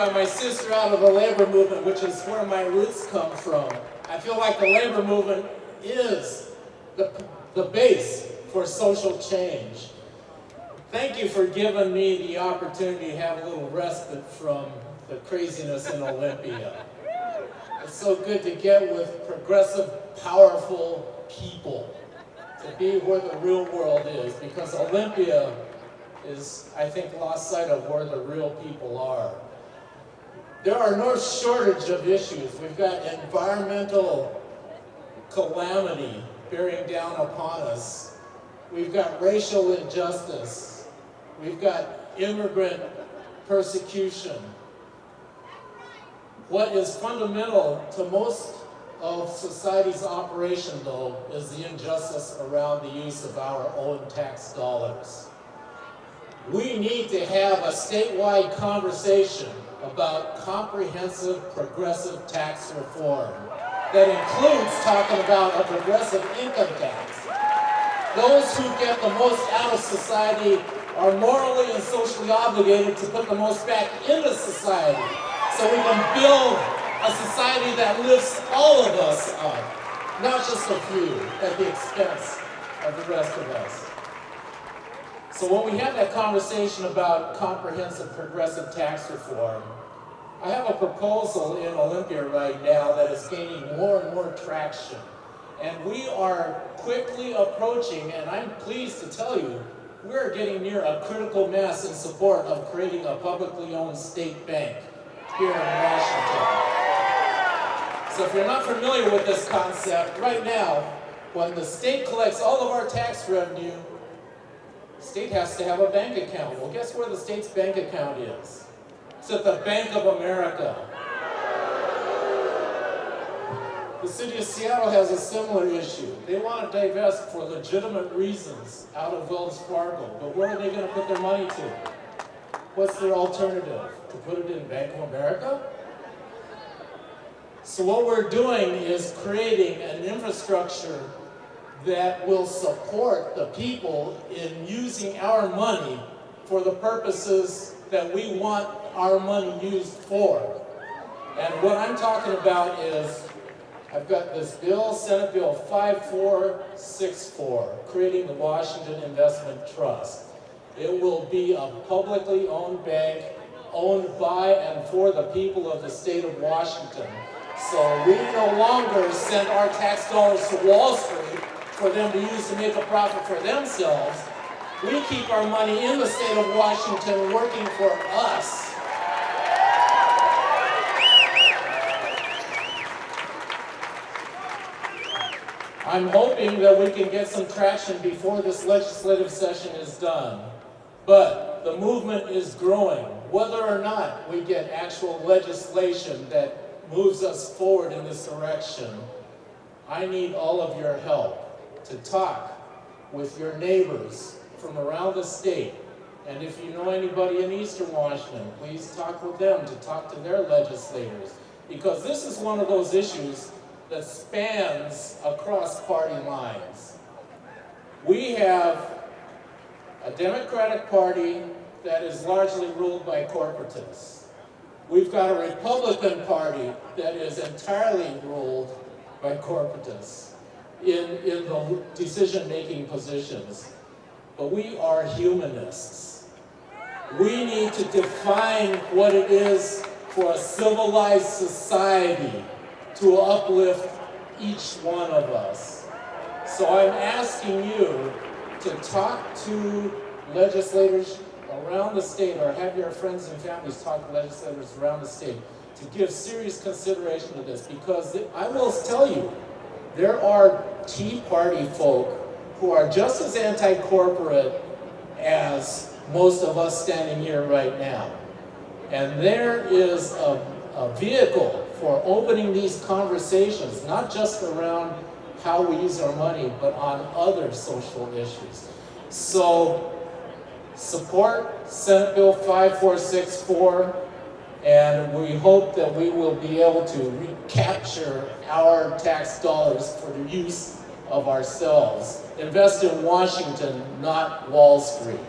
by my sister out of the labor movement, which is where my roots come from. I feel like the labor movement is the base for social change. Thank you for giving me the opportunity to have a little respite from the craziness in Olympia. It's so good to get with progressive, powerful people, to be where the real world is, because Olympia is, I think, lost sight of where the real people are. There are no shortage of issues. We've got environmental calamity bearing down upon us. We've got racial injustice. We've got immigrant persecution. What is fundamental to most of society's operation, though, is the injustice around the use of our own tax dollars. We need to have a statewide conversation about comprehensive progressive tax reform that includes talking about a progressive income tax. Those who get the most out of society are morally and socially obligated to put the most back into society, so we can build a society that lifts all of us up, not just a few at the expense of the rest of us. So when we have that conversation about comprehensive progressive tax reform, I have a proposal in Olympia right now that is gaining more and more traction. And we are quickly approaching, and I'm pleased to tell you, we're getting near a critical mass in support of creating a publicly owned state bank here in Washington. So if you're not familiar with this concept, right now, when the state collects all of our tax revenue, the state has to have a bank account. Well, guess where the state's bank account is? It's at the Bank of America. The city of Seattle has a similar issue. They want to divest for legitimate reasons out of Wells Fargo, but where are they going to put their money to? What's their alternative? To put it in Bank of America? So what we're doing is creating an infrastructure that will support the people in using our money for the purposes that we want our money used for. And what I'm talking about is, I've got this bill, Senate Bill 5464, creating the Washington Investment Trust. It will be a publicly owned bank, owned by and for the people of the state of Washington. So we no longer send our tax dollars to Wall Street for them to use to make a profit for themselves. We keep our money in the state of Washington working for us. I'm hoping that we can get some traction before this legislative session is done. But the movement is growing. Whether or not we get actual legislation that moves us forward in this direction, I need all of your help to talk with your neighbors from around the state. And if you know anybody in Eastern Washington, please talk with them to talk to their legislators. Because this is one of those issues that spans across party lines. We have a Democratic Party that is largely ruled by corporatists. We've got a Republican Party that is entirely ruled by corporatists in the decision-making positions. But we are humanists. We need to define what it is for a civilized society to uplift each one of us. So I'm asking you to talk to legislators around the state, or have your friends and families talk to legislators around the state to give serious consideration to this, because I will tell you, there are Tea Party folk who are just as anti-corporate as most of us standing here right now. And there is a vehicle for opening these conversations, not just around how we use our money, but on other social issues. So support Senate Bill 5464, and we hope that we will be able to recapture our tax dollars for the use of ourselves. Invest in Washington, not Wall Street.